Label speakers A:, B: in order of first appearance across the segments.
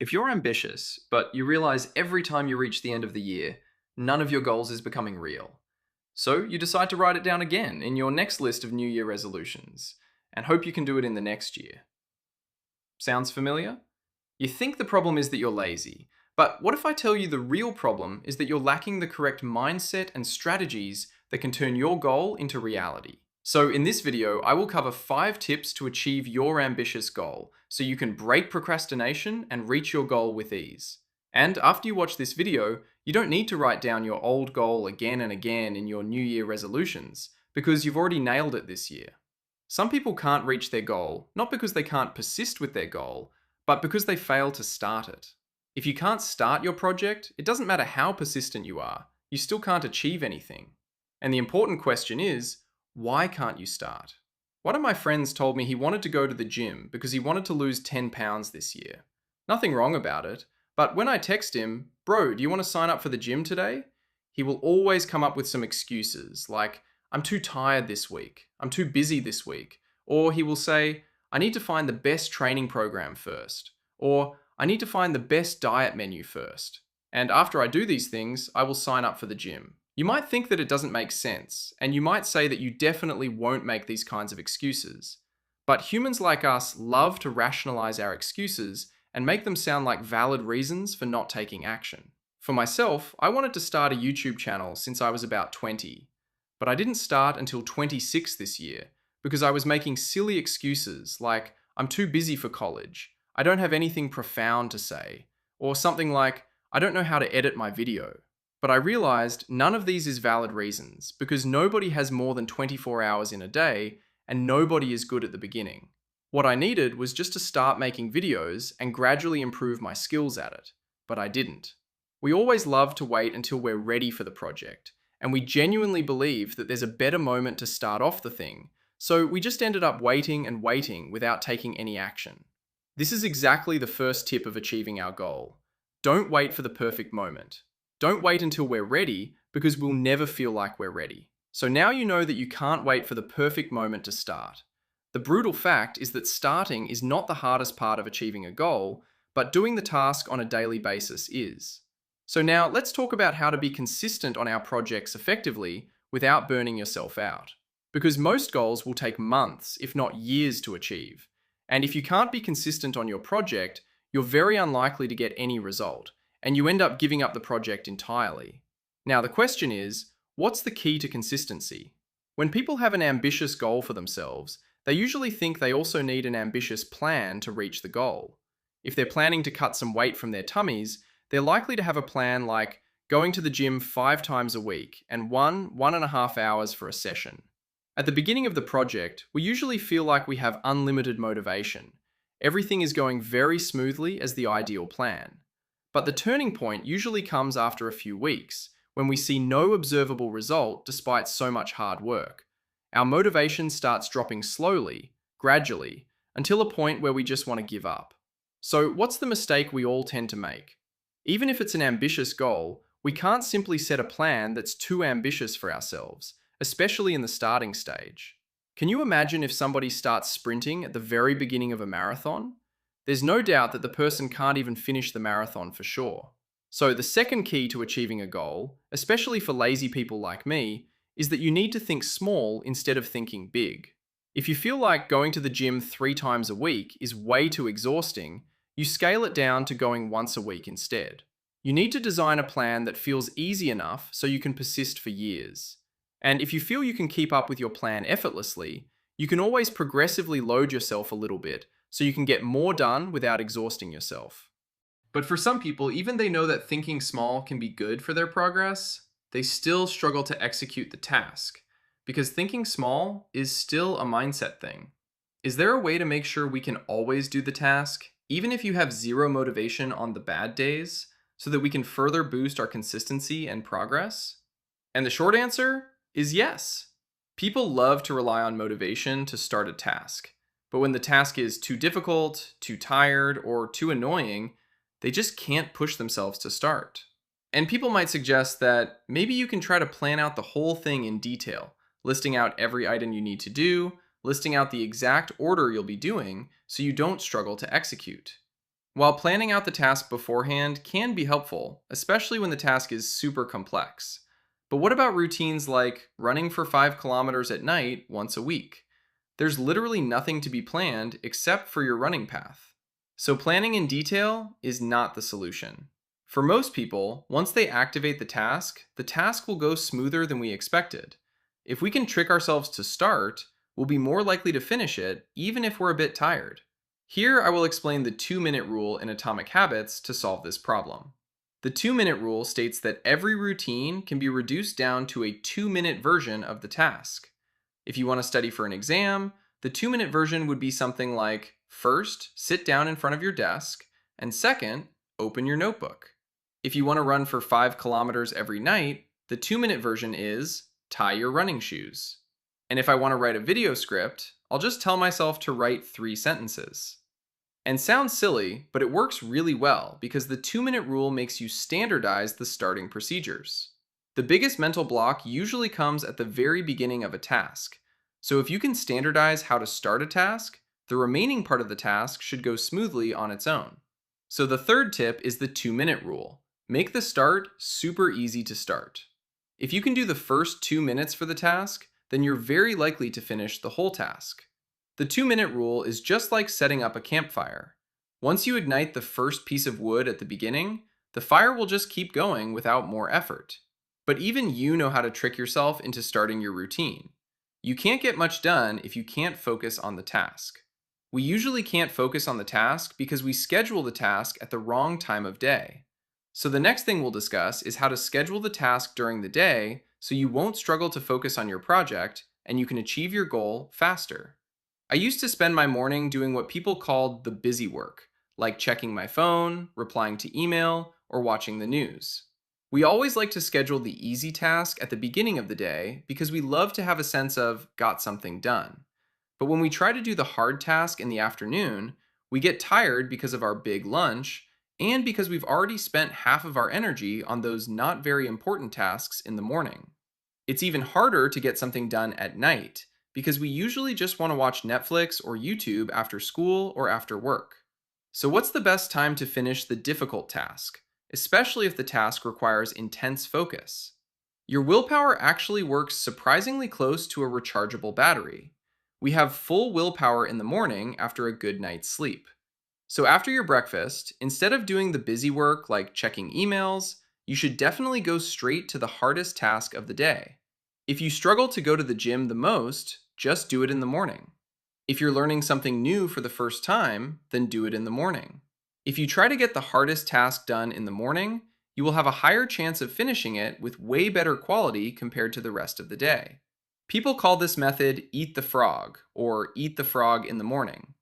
A: If you're ambitious, but you realize every time you reach the end of the year, none of your goals is becoming real. So you decide to write it down again in your next list of New Year resolutions, and hope you can do it in the next year. Sounds familiar? You think the problem is that you're lazy, but what if I tell you the real problem is that you're lacking the correct mindset and strategies that can turn your goal into reality? So in this video, I will cover 5 tips to achieve your ambitious goal, so you can break procrastination and reach your goal with ease. And after you watch this video, you don't need to write down your old goal again and again in your New Year resolutions, because you've already nailed it this year. Some people can't reach their goal, not because they can't persist with their goal, but because they fail to start it. If you can't start your project, it doesn't matter how persistent you are, you still can't achieve anything. And the important question is, why can't you start? One of my friends told me he wanted to go to the gym because he wanted to lose 10 pounds this year. Nothing wrong about it, but when I text him, "Bro, do you want to sign up for the gym today?" he will always come up with some excuses like, "I'm too tired this week," "I'm too busy this week," or he will say, "I need to find the best training program first," or "I need to find the best diet menu first. And after I do these things, I will sign up for the gym." You might think that it doesn't make sense, and you might say that you definitely won't make these kinds of excuses. But humans like us love to rationalize our excuses and make them sound like valid reasons for not taking action. For myself, I wanted to start a YouTube channel since I was about 20, but I didn't start until 26 this year because I was making silly excuses like, "I'm too busy for college," "I don't have anything profound to say," or something like, "I don't know how to edit my video." But I realized none of these is valid reasons because nobody has more than 24 hours in a day and nobody is good at the beginning. What I needed was just to start making videos and gradually improve my skills at it, but I didn't. We always love to wait until we're ready for the project, and we genuinely believe that there's a better moment to start off the thing, so we just ended up waiting and waiting without taking any action. This is exactly the first tip of achieving our goal. Don't wait for the perfect moment. Don't wait until we're ready, because we'll never feel like we're ready. So now you know that you can't wait for the perfect moment to start. The brutal fact is that starting is not the hardest part of achieving a goal, but doing the task on a daily basis is. So now let's talk about how to be consistent on our projects effectively without burning yourself out. Because most goals will take months, if not years, to achieve. And if you can't be consistent on your project, you're very unlikely to get any result, and you end up giving up the project entirely. Now the question is, what's the key to consistency? When people have an ambitious goal for themselves, they usually think they also need an ambitious plan to reach the goal. If they're planning to cut some weight from their tummies, they're likely to have a plan like going to the gym 5 times a week and 1.5 hours for a session. At the beginning of the project, we usually feel like we have unlimited motivation. Everything is going very smoothly as the ideal plan. But the turning point usually comes after a few weeks, when we see no observable result despite so much hard work. Our motivation starts dropping slowly, gradually, until a point where we just want to give up. So what's the mistake we all tend to make? Even if it's an ambitious goal, we can't simply set a plan that's too ambitious for ourselves, especially in the starting stage. Can you imagine if somebody starts sprinting at the very beginning of a marathon? There's no doubt that the person can't even finish the marathon for sure. So the second key to achieving a goal, especially for lazy people like me, is that you need to think small instead of thinking big. If you feel like going to the gym 3 times a week is way too exhausting, you scale it down to going once a week instead. You need to design a plan that feels easy enough so you can persist for years. And if you feel you can keep up with your plan effortlessly, you can always progressively load yourself a little bit so you can get more done without exhausting yourself. But for some people, even they know that thinking small can be good for their progress, they still struggle to execute the task, because thinking small is still a mindset thing. Is there a way to make sure we can always do the task, even if you have zero motivation on the bad days, so that we can further boost our consistency and progress? And the short answer is yes. People love to rely on motivation to start a task. But when the task is too difficult, too tired, or too annoying, they just can't push themselves to start. And people might suggest that maybe you can try to plan out the whole thing in detail, listing out every item you need to do, listing out the exact order you'll be doing, so you don't struggle to execute. While planning out the task beforehand can be helpful, especially when the task is super complex. But what about routines like running for 5 kilometers at night once a week? There's literally nothing to be planned except for your running path. So planning in detail is not the solution. For most people, once they activate the task will go smoother than we expected. If we can trick ourselves to start, we'll be more likely to finish it, even if we're a bit tired. Here I will explain the 2-minute rule in Atomic Habits to solve this problem. The 2-minute rule states that every routine can be reduced down to a 2-minute version of the task. If you want to study for an exam, the 2-minute version would be something like: first, sit down in front of your desk, and second, open your notebook. If you want to run for 5 kilometers every night, the 2-minute version is: tie your running shoes. And if I want to write a video script, I'll just tell myself to write 3 sentences. And sounds silly, but it works really well because the 2-minute rule makes you standardize the starting procedures. The biggest mental block usually comes at the very beginning of a task. So if you can standardize how to start a task, the remaining part of the task should go smoothly on its own. So the third tip is the 2-minute rule. Make the start super easy to start. If you can do the first 2 minutes for the task, then you're very likely to finish the whole task. The 2-minute rule is just like setting up a campfire. Once you ignite the first piece of wood at the beginning, the fire will just keep going without more effort. But even you know how to trick yourself into starting your routine. You can't get much done if you can't focus on the task. We usually can't focus on the task because we schedule the task at the wrong time of day. So the next thing we'll discuss is how to schedule the task during the day so you won't struggle to focus on your project and you can achieve your goal faster. I used to spend my morning doing what people called the busy work, like checking my phone, replying to email, or watching the news. We always like to schedule the easy task at the beginning of the day because we love to have a sense of got something done. But when we try to do the hard task in the afternoon, we get tired because of our big lunch and because we've already spent half of our energy on those not very important tasks in the morning. It's even harder to get something done at night because we usually just want to watch Netflix or YouTube after school or after work. So what's the best time to finish the difficult task, especially if the task requires intense focus? Your willpower actually works surprisingly close to a rechargeable battery. We have full willpower in the morning after a good night's sleep. So after your breakfast, instead of doing the busy work like checking emails, you should definitely go straight to the hardest task of the day. If you struggle to go to the gym the most, just do it in the morning. If you're learning something new for the first time, then do it in the morning. If you try to get the hardest task done in the morning, you will have a higher chance of finishing it with way better quality compared to the rest of the day. People call this method eat the frog, or eat the frog in the morning.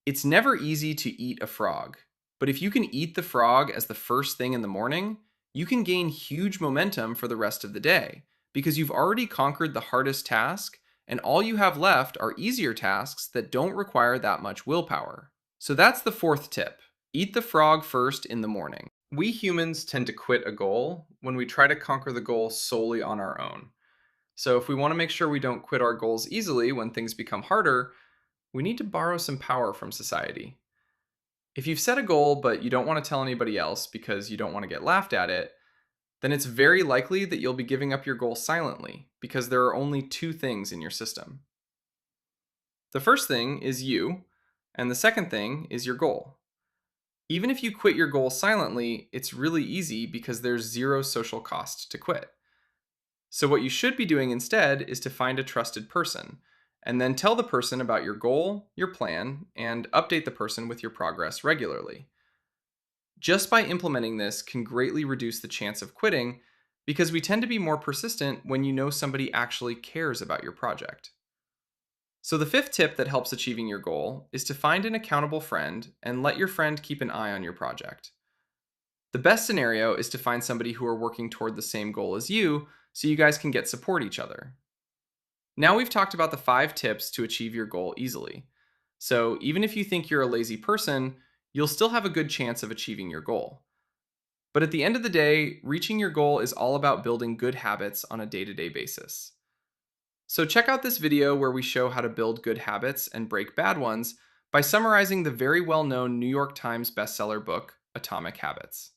A: It's never easy to eat a frog, but if you can eat the frog as the first thing in the morning, you can gain huge momentum for the rest of the day because you've already conquered the hardest task and all you have left are easier tasks that don't require that much willpower. So that's the fourth tip. Eat the frog first in the morning. We humans tend to quit a goal when we try to conquer the goal solely on our own. So if we want to make sure we don't quit our goals easily when things become harder, we need to borrow some power from society. If you've set a goal but you don't want to tell anybody else because you don't want to get laughed at it, then it's very likely that you'll be giving up your goal silently because there are only 2 things in your system. The first thing is you, and the second thing is your goal. Even if you quit your goal silently, it's really easy because there's 0 social cost to quit. So what you should be doing instead is to find a trusted person, and then tell the person about your goal, your plan, and update the person with your progress regularly. Just by implementing this can greatly reduce the chance of quitting because we tend to be more persistent when you know somebody actually cares about your project. So the fifth tip that helps achieving your goal is to find an accountable friend and let your friend keep an eye on your project. The best scenario is to find somebody who are working toward the same goal as you so you guys can get support each other. Now we've talked about the 5 tips to achieve your goal easily. So even if you think you're a lazy person, you'll still have a good chance of achieving your goal. But at the end of the day, reaching your goal is all about building good habits on a day-to-day basis. So check out this video where we show how to build good habits and break bad ones, by summarizing the very well known New York Times bestseller book, Atomic Habits.